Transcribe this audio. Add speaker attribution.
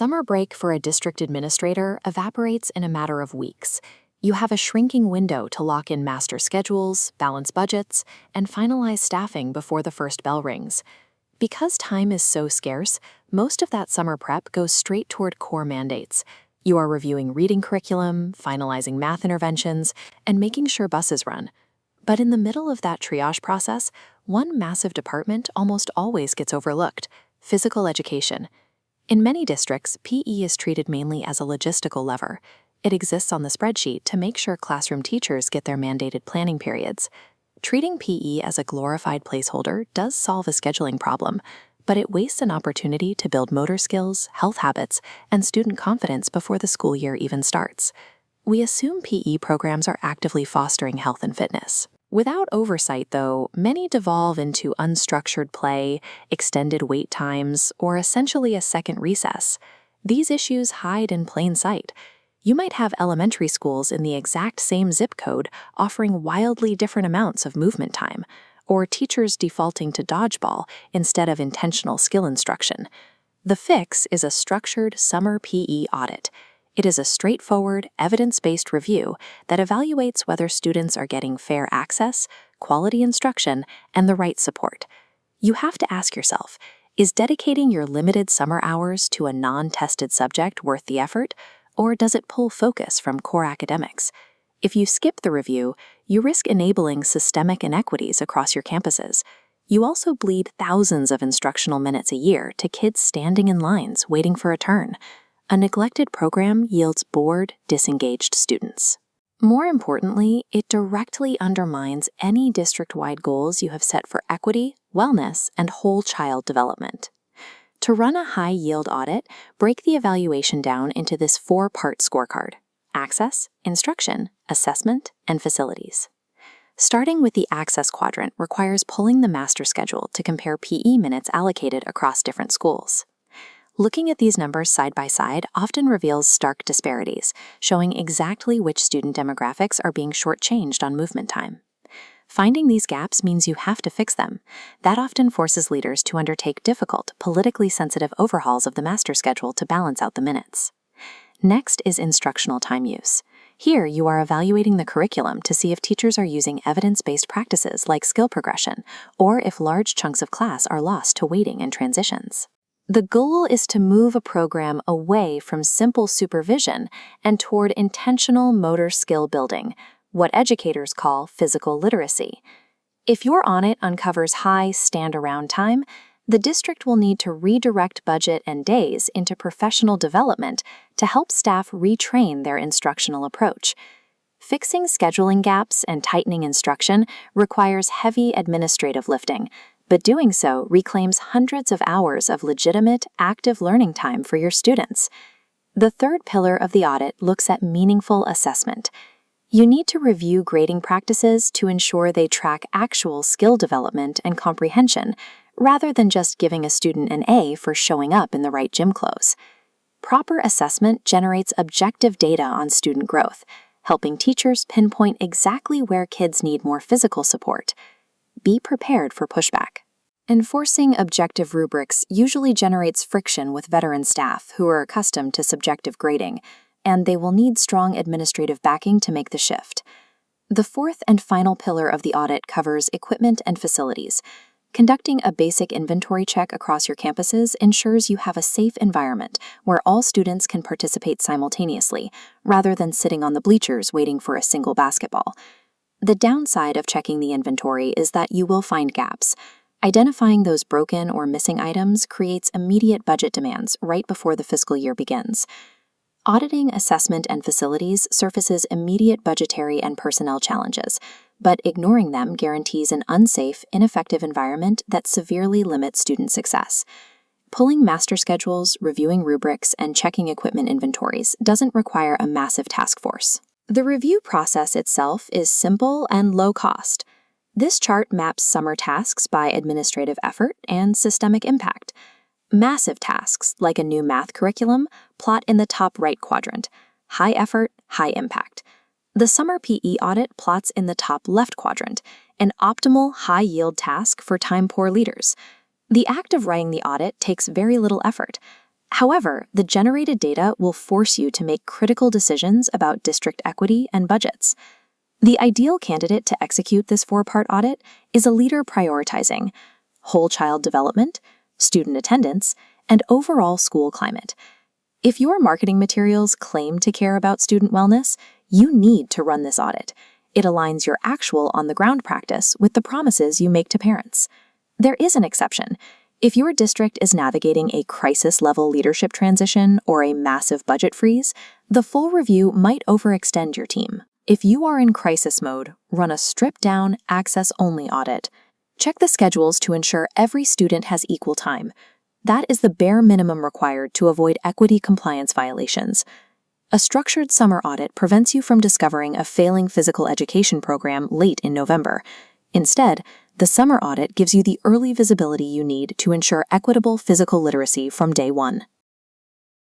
Speaker 1: Summer break for a district administrator evaporates in a matter of weeks. You have a shrinking window to lock in master schedules, balance budgets, and finalize staffing before the first bell rings. Because time is so scarce, most of that summer prep goes straight toward core mandates. You are reviewing reading curriculum, finalizing math interventions, and making sure buses run. But in the middle of that triage process, one massive department almost always gets overlooked: physical education. In many districts, PE is treated mainly as a logistical lever. It exists on the spreadsheet to make sure classroom teachers get their mandated planning periods. Treating PE as a glorified placeholder does solve a scheduling problem, but it wastes an opportunity to build motor skills, health habits, and student confidence before the school year even starts. We assume PE programs are actively fostering health and fitness. Without oversight, though, many devolve into unstructured play, extended wait times, or essentially a second recess. These issues hide in plain sight. You might have elementary schools in the exact same zip code offering wildly different amounts of movement time, or teachers defaulting to dodgeball instead of intentional skill instruction. The fix is a structured summer PE audit. It is a straightforward, evidence-based review that evaluates whether students are getting fair access, quality instruction, and the right support. You have to ask yourself, is dedicating your limited summer hours to a non-tested subject worth the effort, or does it pull focus from core academics? If you skip the review, you risk enabling systemic inequities across your campuses. You also bleed thousands of instructional minutes a year to kids standing in lines waiting for a turn. A neglected program yields bored, disengaged students. More importantly, it directly undermines any district-wide goals you have set for equity, wellness, and whole child development. To run a high-yield audit, break the evaluation down into this 4-part scorecard: access, instruction, assessment, and facilities. Starting with the access quadrant requires pulling the master schedule to compare PE minutes allocated across different schools. Looking at these numbers side by side often reveals stark disparities, showing exactly which student demographics are being shortchanged on movement time. Finding these gaps means you have to fix them. That often forces leaders to undertake difficult, politically sensitive overhauls of the master schedule to balance out the minutes. Next is instructional time use. Here, you are evaluating the curriculum to see if teachers are using evidence-based practices like skill progression, or if large chunks of class are lost to waiting and transitions. The goal is to move a program away from simple supervision and toward intentional motor skill building, what educators call physical literacy. If your audit uncovers high stand-around time, the district will need to redirect budget and days into professional development to help staff retrain their instructional approach. Fixing scheduling gaps and tightening instruction requires heavy administrative lifting, but doing so reclaims hundreds of hours of legitimate, active learning time for your students. The third pillar of the audit looks at meaningful assessment. You need to review grading practices to ensure they track actual skill development and comprehension, rather than just giving a student an A for showing up in the right gym clothes. Proper assessment generates objective data on student growth, helping teachers pinpoint exactly where kids need more physical support. Be prepared for pushback. Enforcing objective rubrics usually generates friction with veteran staff who are accustomed to subjective grading, and they will need strong administrative backing to make the shift. The fourth and final pillar of the audit covers equipment and facilities. Conducting a basic inventory check across your campuses ensures you have a safe environment where all students can participate simultaneously, rather than sitting on the bleachers waiting for a single basketball. The downside of checking the inventory is that you will find gaps. Identifying those broken or missing items creates immediate budget demands right before the fiscal year begins. Auditing assessment and facilities surfaces immediate budgetary and personnel challenges, but ignoring them guarantees an unsafe, ineffective environment that severely limits student success. Pulling master schedules, reviewing rubrics, and checking equipment inventories doesn't require a massive task force. The review process itself is simple and low cost. This chart maps summer tasks by administrative effort and systemic impact. Massive tasks, like a new math curriculum, plot in the top right quadrant: high effort, high impact. The summer PE audit plots in the top left quadrant, an optimal high-yield task for time-poor leaders. The act of writing the audit takes very little effort. However, the generated data will force you to make critical decisions about district equity and budgets. The ideal candidate to execute this 4-part audit is a leader prioritizing whole child development, student attendance, and overall school climate. If your marketing materials claim to care about student wellness, you need to run this audit. It aligns your actual on-the-ground practice with the promises you make to parents. There is an exception. If your district is navigating a crisis-level leadership transition or a massive budget freeze, the full review might overextend your team. If you are in crisis mode, run a stripped-down, access-only audit. Check the schedules to ensure every student has equal time. That is the bare minimum required to avoid equity compliance violations. A structured summer audit prevents you from discovering a failing physical education program late in November. Instead, the summer audit gives you the early visibility you need to ensure equitable physical literacy from day one.